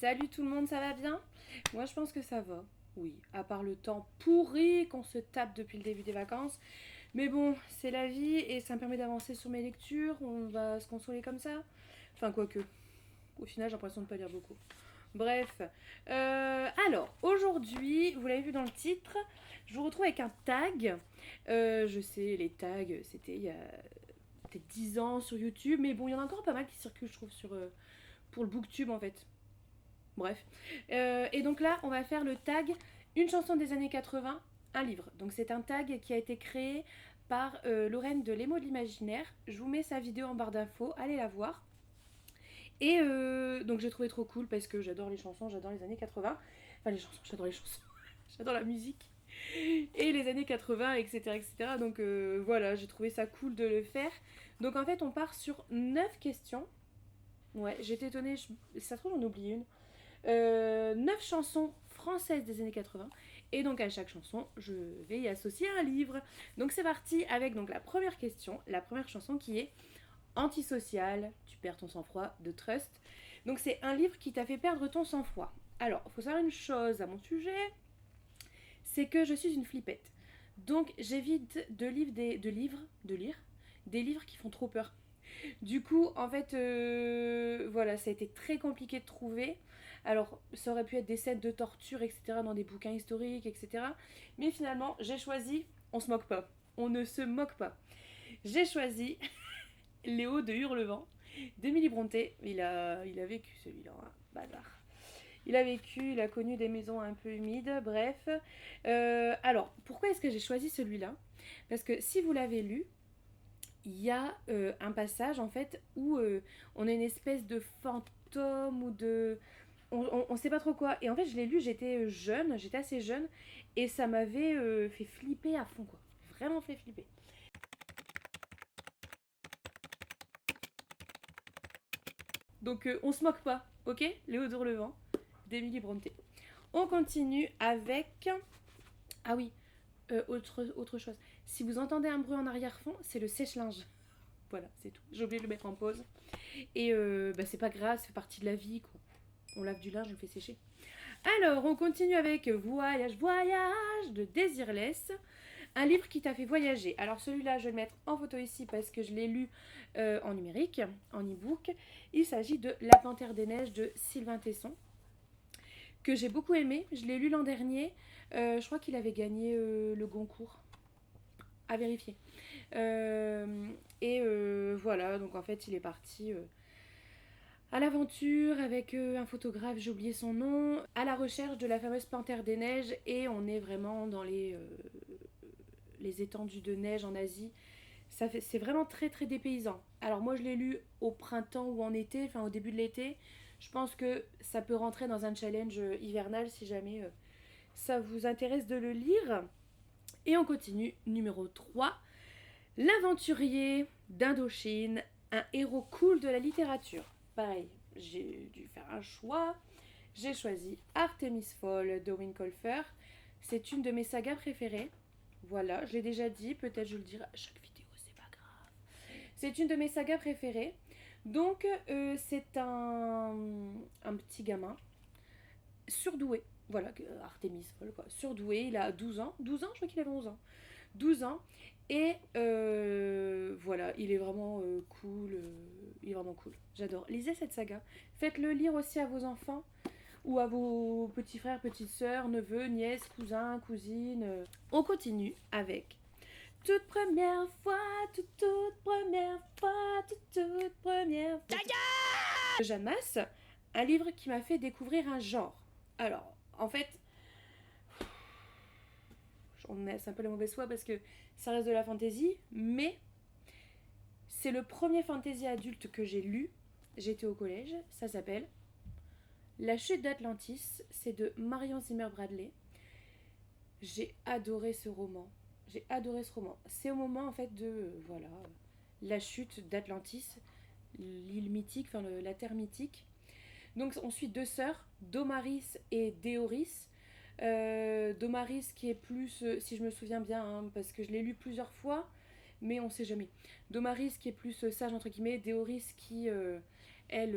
Salut tout le monde, ça va bien? Moi je pense que ça va. Oui, à part le temps pourri qu'on se tape depuis le début des vacances. Mais bon, c'est la vie et ça me permet d'avancer sur mes lectures. On va se consoler comme ça. Enfin, quoique. Au final, j'ai l'impression de ne pas lire beaucoup. Bref. Alors, aujourd'hui, vous l'avez vu dans le titre, je vous retrouve avec un tag. Je sais, les tags, c'était il y a peut-être 10 ans sur YouTube. Mais bon, il y en a encore pas mal qui circulent, je trouve, pour le booktube en fait. Bref. Et donc là, on va faire le tag une chanson des années 80, un livre. Donc c'est un tag qui a été créé par Lorraine de Les mots de l'imaginaire. Je vous mets sa vidéo en barre d'infos, allez la voir. Et donc j'ai trouvé trop cool parce que j'adore les chansons, j'adore les années 80. Enfin les chansons, j'adore les chansons. J'adore la musique. Et les années 80, etc. etc. Donc voilà, j'ai trouvé ça cool de le faire. Donc en fait, on part sur 9 questions. Ouais, j'étais étonnée, ça se trouve j'en oublie une. 9 chansons françaises des années 80. Et donc à chaque chanson, je vais y associer un livre. Donc c'est parti avec donc la première question, la première chanson qui est Antisocial, tu perds ton sang-froid de Trust. Donc c'est un livre qui t'a fait perdre ton sang-froid. Alors, il faut savoir une chose à mon sujet, c'est que je suis une flippette. Donc j'évite de lire des livres qui font trop peur. Du coup, en fait, voilà, ça a été très compliqué de trouver. Alors, ça aurait pu être des scènes de torture, etc., dans des bouquins historiques, etc. Mais finalement, j'ai choisi, on se moque pas, on ne se moque pas. J'ai choisi Léo de Hurlevent, d'Émilie Brontë. Il a vécu celui-là, hein, bâtard. Il a vécu, il a connu des maisons un peu humides, bref. Alors, pourquoi est-ce que j'ai choisi celui-là? Parce que si vous l'avez lu, il y a un passage en fait où on a une espèce de fantôme ou de... On sait pas trop quoi. Et en fait, je l'ai lu, j'étais jeune, j'étais assez jeune, et ça m'avait fait flipper à fond, quoi. Vraiment fait flipper. Donc, on se moque pas, ok? Léo Durlevent, d'Émilie Brontë. On continue avec... Ah oui, autre chose. Si vous entendez un bruit en arrière-fond, c'est le sèche-linge. Voilà, c'est tout. J'ai oublié de le mettre en pause. Et c'est pas grave, ça fait partie de la vie, quoi. On lave du linge, on le fait sécher. Alors, on continue avec Voyage, voyage de Désirless. Un livre qui t'a fait voyager. Alors celui-là, je vais le mettre en photo ici parce que je l'ai lu en numérique, en e-book. Il s'agit de La Panthère des Neiges de Sylvain Tesson, que j'ai beaucoup aimé. Je l'ai lu l'an dernier. Je crois qu'il avait gagné le Goncourt. À vérifier. Voilà, donc en fait, il est parti à l'aventure avec un photographe, j'ai oublié son nom, à la recherche de la fameuse panthère des neiges, et on est vraiment dans les étendues de neige en Asie. C'est vraiment très très dépaysant. Alors moi je l'ai lu au printemps ou en été, enfin au début de l'été. Je pense que ça peut rentrer dans un challenge hivernal si jamais ça vous intéresse de le lire. Et on continue, numéro 3, L'aventurier d'Indochine, un héros cool de la littérature. Pareil, j'ai dû faire un choix. J'ai choisi Artemis Fowl de Winkelfer. C'est une de mes sagas préférées. Voilà, je l'ai déjà dit, peut-être je le dirai à chaque vidéo, c'est pas grave. C'est une de mes sagas préférées. Donc, c'est un petit gamin surdoué. Voilà, Artemis Fowl, quoi. Surdoué, il a 12 ans. 12 ans, je crois qu'il avait 11 ans. 12 ans. Et voilà, il est vraiment cool. Il est vraiment cool. J'adore. Lisez cette saga. Faites-le lire aussi à vos enfants ou à vos petits frères, petites sœurs, neveux, nièces, cousins, cousines. On continue avec toute première fois, toute première fois, toute première fois. De Jeanne Masse, un livre qui m'a fait découvrir un genre. Alors, en fait, c'est un peu la mauvaise foi parce que ça reste de la fantaisie, mais c'est le premier fantasy adulte que j'ai lu. J'étais au collège, ça s'appelle La chute d'Atlantis, c'est de Marion Zimmer Bradley. J'ai adoré ce roman. J'ai adoré ce roman. C'est au moment en fait de voilà, la chute d'Atlantis, l'île mythique, enfin la terre mythique. Donc on suit deux sœurs, Domaris et Déoris. Domaris qui est plus, si je me souviens bien, hein, parce que je l'ai lu plusieurs fois, mais on sait jamais. Domaris qui est plus sage entre guillemets, Déoris qui elle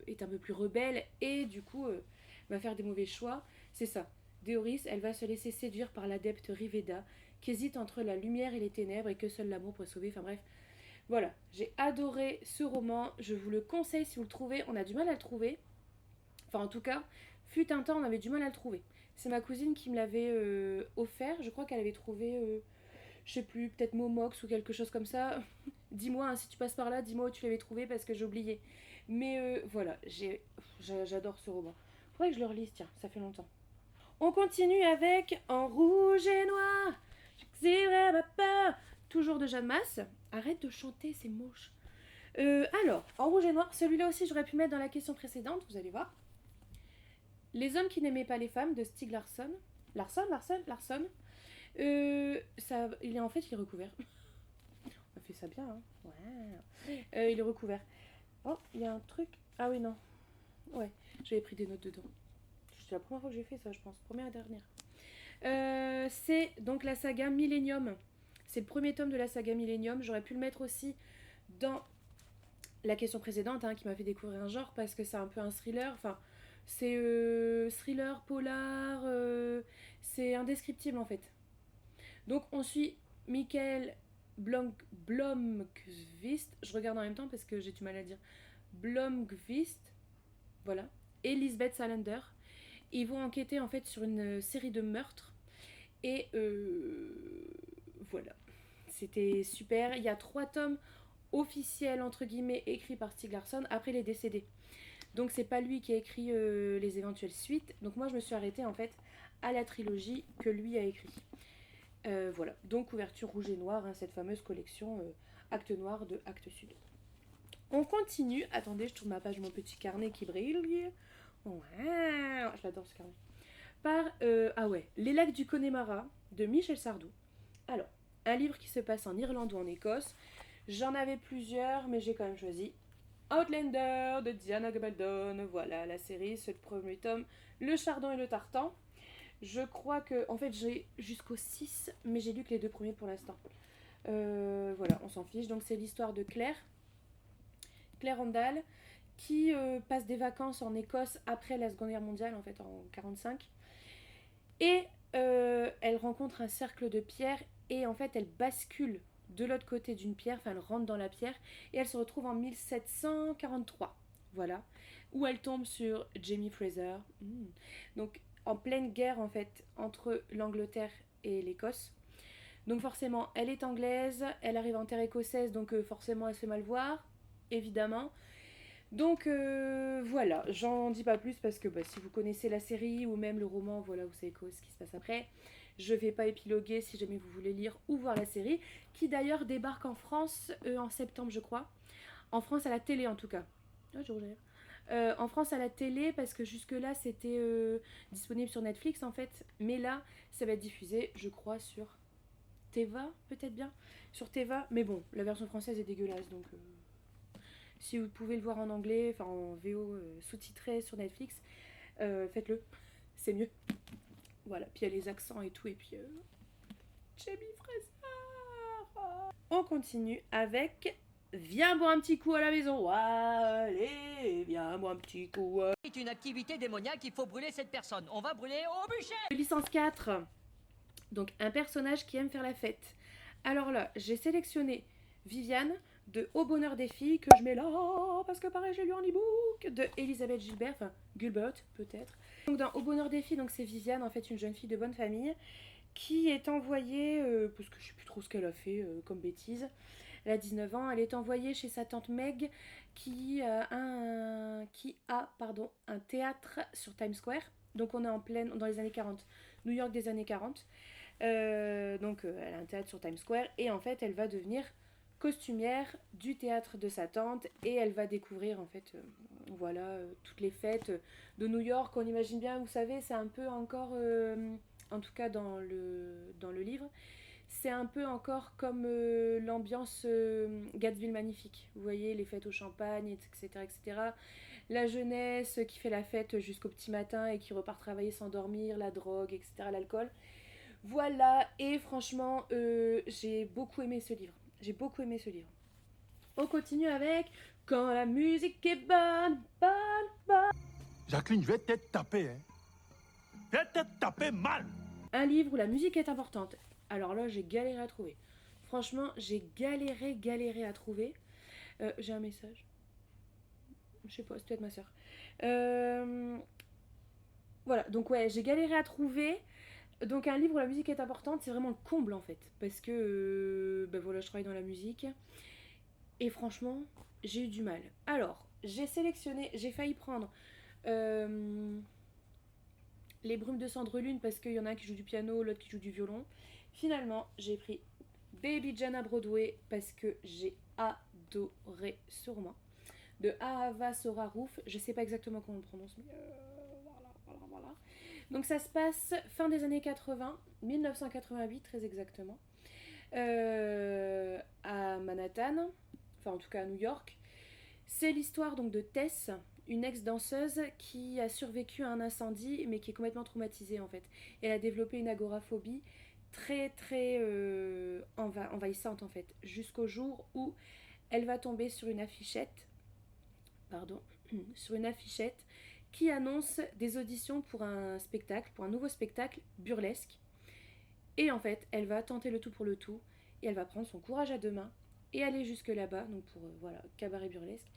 est un peu plus rebelle et du coup va faire des mauvais choix. C'est ça. Déoris, elle va se laisser séduire par l'adepte Riveda qui hésite entre la lumière et les ténèbres et que seul l'amour pourrait sauver. Enfin bref, voilà. J'ai adoré ce roman. Je vous le conseille si vous le trouvez. On a du mal à le trouver. Enfin en tout cas, fut un temps on avait du mal à le trouver. C'est ma cousine qui me l'avait offert. Je crois qu'elle avait trouvé je sais plus, peut-être Momox ou quelque chose comme ça. Dis-moi, hein, si tu passes par là, dis-moi où tu l'avais trouvé parce que j'ai oublié. Mais voilà, j'adore ce roman. Faudrait que je le relise, tiens, ça fait longtemps. On continue avec En rouge et noir, j'exilerai ma peur. Toujours de Jeanne Masse. Arrête de chanter, c'est moche. Alors, En rouge et noir, celui-là aussi j'aurais pu mettre dans la question précédente, vous allez voir. Les hommes qui n'aimaient pas les femmes de Stieg Larsson. Larsson. Il est recouvert. On a fait ça bien, hein. Ouais. Il est recouvert. Oh, il y a un truc. Ah oui, non. Ouais, j'avais pris des notes dedans. C'est la première fois que j'ai fait ça, je pense. Première et dernière. C'est donc la saga Millennium. C'est le premier tome de la saga Millennium. J'aurais pu le mettre aussi dans la question précédente, hein, qui m'a fait découvrir un genre parce que c'est un peu un thriller. Enfin, c'est thriller, polar. C'est indescriptible en fait. Donc on suit Michael Blomqvist, je regarde en même temps parce que j'ai du mal à dire, Blomqvist, voilà, et Lisbeth Salander. Ils vont enquêter en fait sur une série de meurtres et voilà, c'était super. Il y a 3 tomes officiels entre guillemets écrits par Stieg Larsson. Après il est décédé, donc c'est pas lui qui a écrit les éventuelles suites. Donc moi je me suis arrêtée en fait à la trilogie que lui a écrit. Voilà, donc couverture rouge et noire, hein, cette fameuse collection Acte Noir de Actes Sud. On continue, attendez, je tourne ma page, mon petit carnet qui brille. Wow, je l'adore ce carnet. Par, Les lacs du Connemara de Michel Sardou. Alors, un livre qui se passe en Irlande ou en Écosse. J'en avais plusieurs, mais j'ai quand même choisi Outlander de Diana Gabaldon. Voilà, la série, c'est le premier tome, Le Chardon et le Tartan. Je crois que, en fait, j'ai jusqu'au 6, mais j'ai lu que les 2 premiers pour l'instant. Voilà, on s'en fiche. Donc, c'est l'histoire de Claire Randall, qui passe des vacances en Écosse après la Seconde Guerre mondiale, en fait, en 45. Et elle rencontre un cercle de pierres, et en fait, elle bascule de l'autre côté d'une pierre, enfin, elle rentre dans la pierre, et elle se retrouve en 1743. Voilà, où elle tombe sur Jamie Fraser. Donc, en pleine guerre en fait entre l'Angleterre et l'Écosse. Donc forcément, elle est anglaise, elle arrive en terre écossaise, donc forcément elle se fait mal voir, évidemment. Donc voilà, j'en dis pas plus parce que si vous connaissez la série ou même le roman, voilà, vous savez ce qui se passe après. Je vais pas épiloguer si jamais vous voulez lire ou voir la série, qui d'ailleurs débarque en France en septembre, je crois. En France à la télé en tout cas. En France à la télé parce que jusque là c'était disponible sur Netflix en fait, mais là ça va être diffusé je crois sur Teva, peut-être bien sur Teva, mais bon la version française est dégueulasse donc si vous pouvez le voir en anglais, enfin en VO sous-titré sur Netflix, faites-le, c'est mieux. Voilà, puis il y a les accents et tout, et puis Jamie Fraser. On continue avec Viens boire un petit coup à la maison. Allez, viens boire un petit coup. C'est une activité démoniaque, il faut brûler cette personne. On va brûler au bûcher. Licence 4. Donc un personnage qui aime faire la fête. Alors là, j'ai sélectionné Viviane de Au bonheur des filles, que je mets là, parce que pareil, j'ai lu en e-book, de Elisabeth Gilbert, enfin Gilbert peut-être. Donc dans Au bonheur des filles, donc c'est Viviane, en fait une jeune fille de bonne famille, qui est envoyée, parce que je sais plus trop ce qu'elle a fait comme bêtise, elle a 19 ans, elle est envoyée chez sa tante Meg qui a un théâtre sur Times Square. Donc on est en pleine, dans les années 40, New York des années 40. Donc elle a un théâtre sur Times Square et en fait elle va devenir costumière du théâtre de sa tante et elle va découvrir en fait toutes les fêtes de New York. On imagine bien, vous savez, c'est un peu encore, en tout cas dans le livre, c'est un peu encore comme l'ambiance Gatsby le Magnifique. Vous voyez, les fêtes au champagne, etc., etc. La jeunesse qui fait la fête jusqu'au petit matin et qui repart travailler sans dormir, la drogue, etc., l'alcool. Voilà, et franchement, j'ai beaucoup aimé ce livre. J'ai beaucoup aimé ce livre. On continue avec Quand la musique est bonne, bonne, bonne. Jacqueline, je vais te taper, hein. Je vais te taper mal. Un livre où la musique est importante. Alors là, j'ai galéré à trouver. Franchement, j'ai galéré à trouver. J'ai un message. Je sais pas, c'est peut-être ma soeur. Voilà, donc ouais, j'ai galéré à trouver. Donc un livre où la musique est importante, c'est vraiment le comble en fait. Parce que, ben voilà, je travaille dans la musique. Et franchement, j'ai eu du mal. Alors, j'ai sélectionné, j'ai failli prendre Les Brumes de Cendrelune parce qu'il y en a un qui joue du piano, l'autre qui joue du violon. Finalement, j'ai pris Baby Jane à Broadway parce que j'ai adoré ce roman. De Ahava Sorarouf, je sais pas exactement comment on le prononce, mais voilà. Donc ça se passe fin des années 80, 1988 très exactement, à Manhattan, enfin en tout cas à New York. C'est l'histoire donc de Tess, une ex-danseuse qui a survécu à un incendie mais qui est complètement traumatisée en fait. Elle a développé une agoraphobie très envahissante en fait, jusqu'au jour où elle va tomber sur une affichette, sur une affichette qui annonce des auditions pour un spectacle, pour un nouveau spectacle burlesque. Et en fait, elle va tenter le tout pour le tout et elle va prendre son courage à deux mains et aller jusque là-bas, donc pour voilà, cabaret burlesque.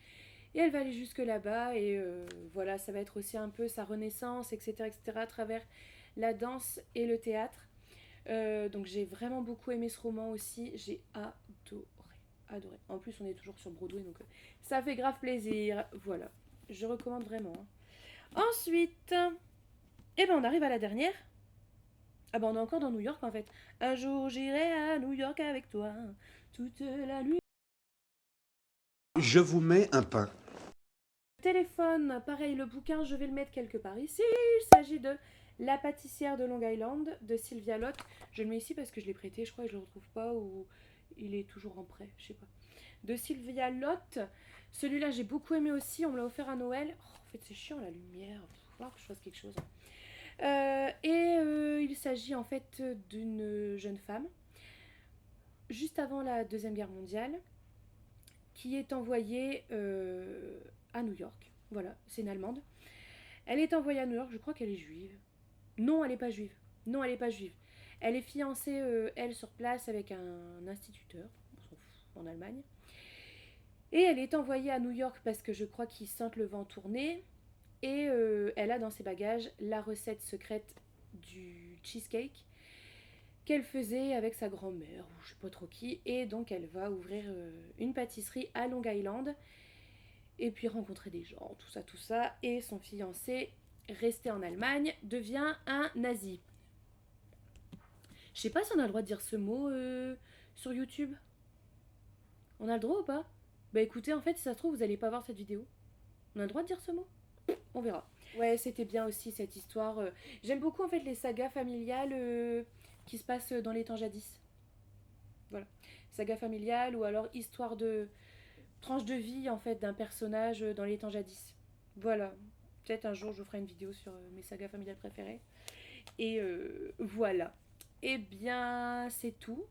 Et elle va aller jusque là-bas et voilà, ça va être aussi un peu sa renaissance, etc. à travers la danse et le théâtre. Donc j'ai vraiment beaucoup aimé ce roman aussi, j'ai adoré. En plus, on est toujours sur Broadway, donc ça fait grave plaisir. Voilà, je recommande vraiment. Ensuite, eh ben on arrive à la dernière. Ah ben on est encore dans New York en fait. Un jour j'irai à New York avec toi, toute la nuit. Je vous mets un pain. Téléphone, pareil, le bouquin, je vais le mettre quelque part ici. Il s'agit de La pâtissière de Long Island de Sylvia Lotte. Je le mets ici parce que je l'ai prêté, je crois, et je le retrouve pas ou il est toujours en prêt, je sais pas. De Sylvia Lotte. Celui-là, j'ai beaucoup aimé aussi, on me l'a offert à Noël. Oh, en fait, c'est chiant la lumière, il va falloir que je fasse quelque chose. Il s'agit en fait d'une jeune femme, juste avant la Deuxième Guerre mondiale, qui est envoyée à New York. Voilà, c'est une Allemande. Elle est envoyée à New York, je crois qu'elle est juive. Non, elle n'est pas juive. Non, elle n'est pas juive. Elle est fiancée, elle, sur place avec un instituteur, on s'en fout, en Allemagne. Et elle est envoyée à New York parce que je crois qu'ils sentent le vent tourner. Et elle a dans ses bagages la recette secrète du cheesecake qu'elle faisait avec sa grand-mère, ou je sais pas trop qui. Et donc elle va ouvrir une pâtisserie à Long Island. Et puis rencontrer des gens, tout ça. Et son fiancé, resté en Allemagne, devient un nazi. Je sais pas si on a le droit de dire ce mot sur YouTube. On a le droit ou pas? Bah écoutez, en fait, si ça se trouve, vous allez pas voir cette vidéo. On a le droit de dire ce mot? On verra. Ouais, c'était bien aussi cette histoire. J'aime beaucoup en fait les sagas familiales qui se passent dans les temps jadis. Voilà. Saga familiale ou alors histoire de tranche de vie en fait d'un personnage dans les temps jadis. Voilà. Peut-être un jour je vous ferai une vidéo sur mes sagas familiales préférées. Et voilà. Eh bien, c'est tout.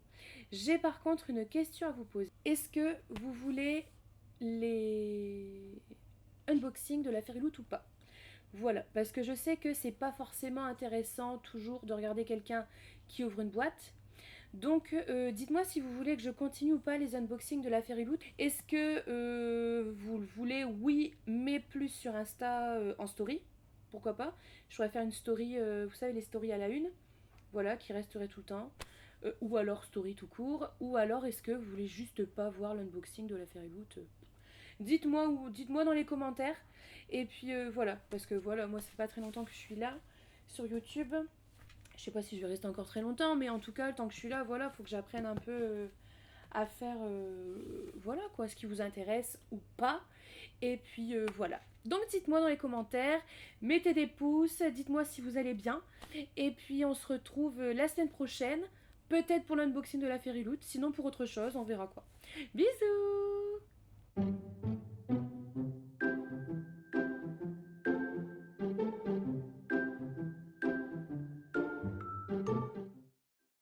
J'ai par contre une question à vous poser. Est-ce que vous voulez les unboxings de la Fairyloot ou pas? Voilà, parce que je sais que c'est pas forcément intéressant toujours de regarder quelqu'un qui ouvre une boîte. Donc dites-moi si vous voulez que je continue ou pas les unboxings de la Fairyloot. Est-ce que vous le voulez? Oui, mais plus sur Insta en story. Pourquoi pas? Je pourrais faire une story, vous savez les stories à la une. Voilà, qui resterait tout le temps. Ou alors story tout court. Ou alors est-ce que vous voulez juste pas voir l'unboxing de la Fairyloot? Dites-moi dans les commentaires. Et puis voilà, parce que voilà, moi ça fait pas très longtemps que je suis là sur YouTube. Je sais pas si je vais rester encore très longtemps, mais en tout cas, tant que je suis là, voilà, faut que j'apprenne un peu à faire, voilà quoi, ce qui vous intéresse ou pas. Et puis voilà. Donc dites-moi dans les commentaires, mettez des pouces, dites-moi si vous allez bien. Et puis on se retrouve la semaine prochaine, peut-être pour l'unboxing de la Fairyloot, sinon pour autre chose, on verra quoi. Bisous!